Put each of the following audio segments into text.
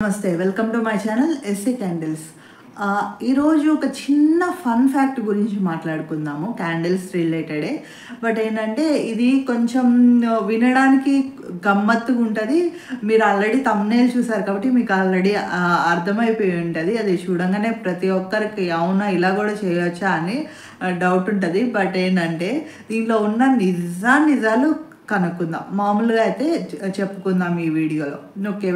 నమస్తే, welcome to my channel SC candles. ఈరోజు ఒక చిన్న ఫన్ ఫ్యాక్ట్ గురించి మాట్లాడుకుందాము. క్యాండిల్స్ రిలేటెడే. బట్ ఏంటంటే ఇది కొంచెం వినడానికి గమ్మత్తుగా ఉంటుంది. మీరు ఆల్రెడీ థంబ్నెయిల్ చూసారు కాబట్టి మీకు ఆల్రెడీ అర్థమైపోయి ఉంటుంది. అది చూడంగానే ప్రతి ఒక్కరికి అవునా ఇలా కూడా చేయవచ్చా అని డౌట్ ఉంటుంది. బట్ ఏంటంటే దీనిలో ఉన్న నిజాలు కనుక్కుందాం. మామూలుగా అయితే చెప్పుకుందాం ఈ వీడియోలో. Okay,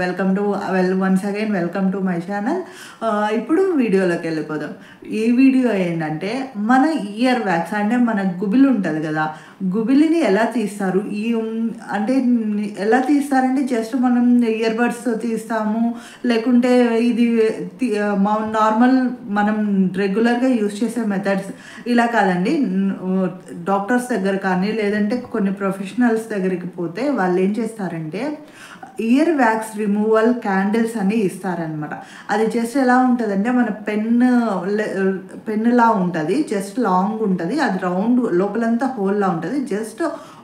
once again welcome to my channel. ఇప్పుడు వీడియోలోకి వెళ్ళిపోదాం. ఈ వీడియో ఏంటంటే మన ఇయర్ వ్యాక్స్ అంటే మన గుబిలి ఉంటుంది కదా, గుబిలిని ఎలా తీస్తారు అంటే ఎలా తీస్తారంటే జస్ట్ మనం ఇయర్ బడ్స్తో తీస్తాము, లేకుంటే ఇది నార్మల్ మనం రెగ్యులర్గా యూజ్ చేసే మెథడ్స్ ఇలా కాదండి. డాక్టర్స్ దగ్గర కానీ లేదంటే కొన్ని ప్రొఫెషనల్స్ దగ్గరికి పోతే వాళ్ళు ఏం చేస్తారంటే ఇయర్ వ్యాక్స్ రిమూవల్ క్యాండిల్స్ అని ఇస్తారనమాట. అది జస్ట్ ఎలా ఉంటుందంటే మన పెన్నులా ఉంటుంది, జస్ట్ లాంగ్ ఉంటుంది, అది రౌండ్ లోపలంతా హోల్లా ఉంటుంది, జస్ట్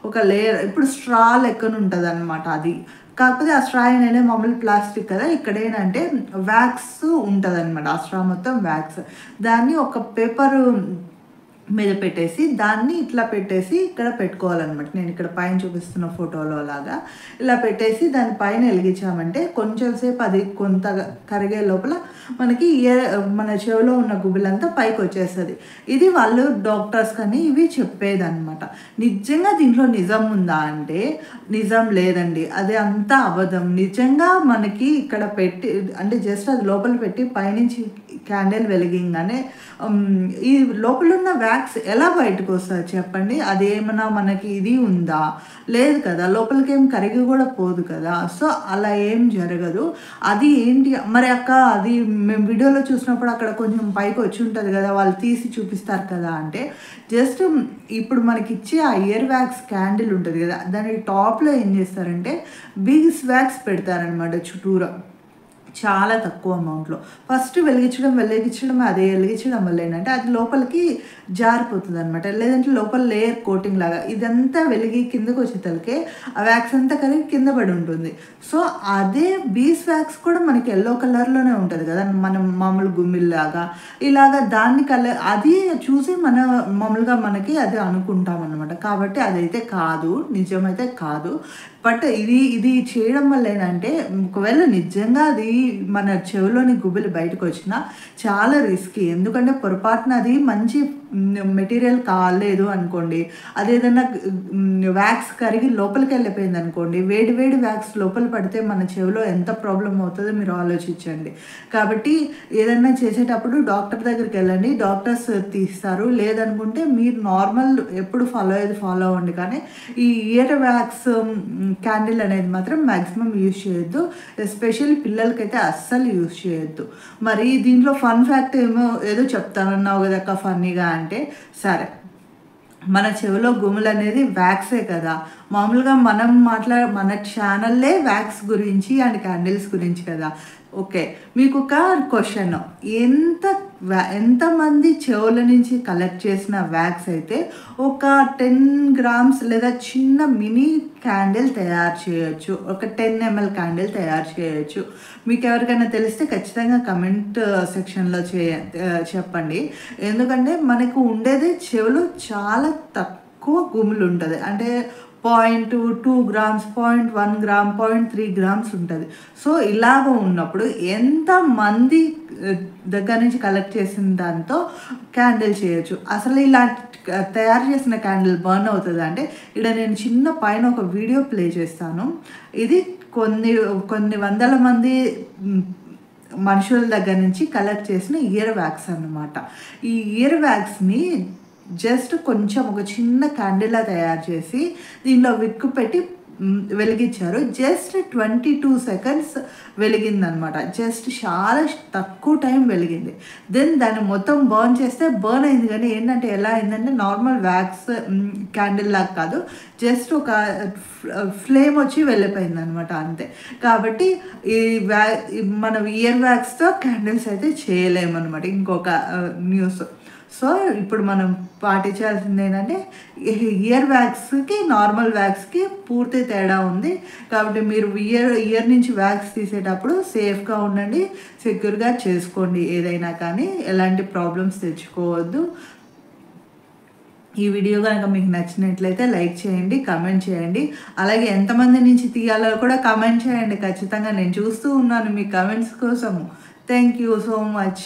ఒక లేయర్ ఇప్పుడు స్ట్రా లెక్కన ఉంటుంది అనమాట. అది కాకపోతే ఆ స్ట్రా అనేది మామూలు ప్లాస్టిక్ కదా, ఇక్కడ ఏంటంటే వ్యాక్స్ ఉంటుంది అనమాట. ఆ స్ట్రా మొత్తం వ్యాక్స్. దాన్ని ఒక పేపర్ మీద పెట్టేసి దాన్ని ఇట్లా పెట్టేసి ఇక్కడ పెట్టుకోవాలన్నమాట. నేను ఇక్కడ పైన చూపిస్తున్న ఫోటోలో లాగా ఇలా పెట్టేసి దాని పైన వెలిగించామంటే కొంచెం సేపు అది కొంత కరిగే లోపల మనకి మన చెవిలో ఉన్న గుబిలంతా పైకి వచ్చేస్తుంది. ఇది వాళ్ళు డాక్టర్స్ కానీ ఇవి చెప్పేదన్నమాట. నిజంగా దీంట్లో నిజం ఉందా అంటే నిజం లేదండి, అది అంతా అబద్ధం. నిజంగా మనకి ఇక్కడ పెట్టి అంటే జస్ట్ అది లోపల పెట్టి పైనుంచి క్యాండిల్ వెలిగింగానే ఈ లోపల ఉన్న వ్యాక్స్ ఎలా బయటకు వస్తుంది చెప్పండి? అదేమన్నా మనకి ఇది ఉందా? లేదు కదా, లోపలికి ఏం కరిగి కూడా పోదు కదా. సో అలా ఏం జరగదు. అది ఏంటి మరి అక్క, అది మేము వీడియోలో చూసినప్పుడు అక్కడ కొంచెం పైకి వచ్చి ఉంటుంది కదా, వాళ్ళు తీసి చూపిస్తారు కదా అంటే జస్ట్ ఇప్పుడు మనకి ఇచ్చే ఆ ఇయర్ వ్యాక్స్ క్యాండిల్ ఉంటుంది కదా, దాని టాప్లో ఏం చేస్తారంటే బిగ్స్ వ్యాక్స్ పెడతారనమాట చుట్టూరా, చాలా తక్కువ అమౌంట్లో. ఫస్ట్ వెలిగించడం అదే వెలిగించడం వల్ల ఏంటంటే అది లోపలికి జారిపోతుంది అనమాట. లేదంటే లోపల లేయర్ కోటింగ్ లాగా ఇదంతా వెలిగి కిందకు వచ్చేతలకే ఆ వ్యాక్స్ అంతా కలిగి కింద పడి ఉంటుంది. సో అదే బీస్ వ్యాక్స్ కూడా మనకి ఎల్లో కలర్లోనే ఉంటుంది కదా, మనం మామూలు గుమ్మిల్లాగా ఇలాగా దాన్ని అది చూసి మామూలుగా మనకి అది అనుకుంటాం అనమాట. కాబట్టి అదైతే కాదు, నిజమైతే కాదు. బట్ ఇది చేయడం వల్ల ఏంటంటే ఒకవేళ నిజంగా అది మన చెవిలోని గుబిలి బయటకు వచ్చినా చాలా రిస్కీ. ఎందుకంటే పొరపాటున అది మంచి మెటీరియల్ కాలేదు అనుకోండి, అదేదన్నా వ్యాక్స్ కరిగి లోపలికి వెళ్ళిపోయింది అనుకోండి, వేడి వ్యాక్స్ లోపల పడితే మన చెవిలో ఎంత ప్రాబ్లం అవుతుందో మీరు ఆలోచించండి. కాబట్టి ఏదన్నా చేసేటప్పుడు డాక్టర్ దగ్గరికి వెళ్ళండి, డాక్టర్స్ తీస్తారు. లేదనుకుంటే మీరు నార్మల్ ఎప్పుడు ఫాలో అవ్వండి. కానీ ఈ ఇయర్ వ్యాక్స్ క్యాండిల్ అనేది మాత్రం మ్యాక్సిమం యూజ్ చేయొద్దు. ఎస్పెషల్లీ పిల్లలకైతే అస్సలు యూజ్ చేయొద్దు. మరి దీంట్లో ఫన్ ఫ్యాక్ట్ ఏదో చెప్తానన్నావు కదక్క ఫన్నీగా అంటే, సరే మన చెవిలో గుమ్ములు అనేది వ్యాక్సే కదా. మామూలుగా మనం మన ఛానల్లే వ్యాక్స్ గురించి అండ్ క్యాండిల్స్ గురించి కదా. ఓకే, మీకు ఒక క్వశ్చన్, ఎంతమంది చెవుల నుంచి కలెక్ట్ చేసిన వ్యాక్స్ అయితే ఒక 10 grams లేదా చిన్న మినీ క్యాండిల్ తయారు చేయొచ్చు, ఒక 10 ml క్యాండిల్ తయారు చేయొచ్చు? మీకు ఎవరికైనా తెలిస్తే ఖచ్చితంగా కమెంట్ సెక్షన్లో చెప్పండి. ఎందుకంటే మనకు ఉండేది చెవులు చాలా తక్కువ గుమ్ములు ఉంటుంది. అంటే 0.2 grams, 0.1 gram, 0.3 grams ఉంటుంది. సో ఇలాగ ఉన్నప్పుడు ఎంతమంది దగ్గర నుంచి కలెక్ట్ చేసిన దాంతో క్యాండిల్ చేయొచ్చు? అసలు ఇలా తయారు చేసిన క్యాండిల్ బర్న్ అవుతుంది అంటే ఇక్కడ నేను చిన్న పైన ఒక వీడియో ప్లే చేస్తాను. ఇది కొన్ని వందల మంది మనుషుల దగ్గర నుంచి కలెక్ట్ చేసిన ఇయర్ వ్యాక్స్ అన్నమాట. ఈ ఇయర్ వ్యాక్స్ని జస్ట్ కొంచెం ఒక చిన్న క్యాండిల్లా తయారు చేసి దీనిలో విక్కు పెట్టి వెలిగించారు. జస్ట్ 22 seconds వెలిగిందనమాట. జస్ట్ చాలా తక్కువ టైం వెలిగింది. దెన్ దాన్ని మొత్తం బర్న్ చేస్తే బర్న్ అయింది. కానీ ఏంటంటే ఎలా అయిందంటే నార్మల్ వ్యాక్స్ క్యాండిల్ లాగా కాదు, జస్ట్ ఒక ఫ్లేమ్ వచ్చి వెళ్ళిపోయింది అనమాట, అంతే. కాబట్టి మన ఇయర్ వ్యాక్స్తో క్యాండిల్స్ అయితే చేయలేమన్నమాట. ఇంకొక న్యూస్, సో ఇప్పుడు మనం పాటించాల్సింది ఏంటంటే ఇయర్ వ్యాక్స్కి నార్మల్ వ్యాక్స్కి పూర్తి తేడా ఉంది. కాబట్టి మీరు ఇయర్ నుంచి వ్యాక్స్ తీసేటప్పుడు సేఫ్గా ఉండండి, సెక్యూర్గా చేసుకోండి. ఏదైనా కానీ ఎలాంటి ప్రాబ్లమ్స్ తెచ్చుకోవద్దు. ఈ వీడియో కనుక మీకు నచ్చినట్లయితే లైక్ చేయండి, కమెంట్ చేయండి. అలాగే ఎంతమంది నుంచి తీయాలో కూడా కమెంట్ చేయండి. ఖచ్చితంగా నేను చూస్తూ ఉన్నాను మీ కమెంట్స్ కోసము. Thank you so much.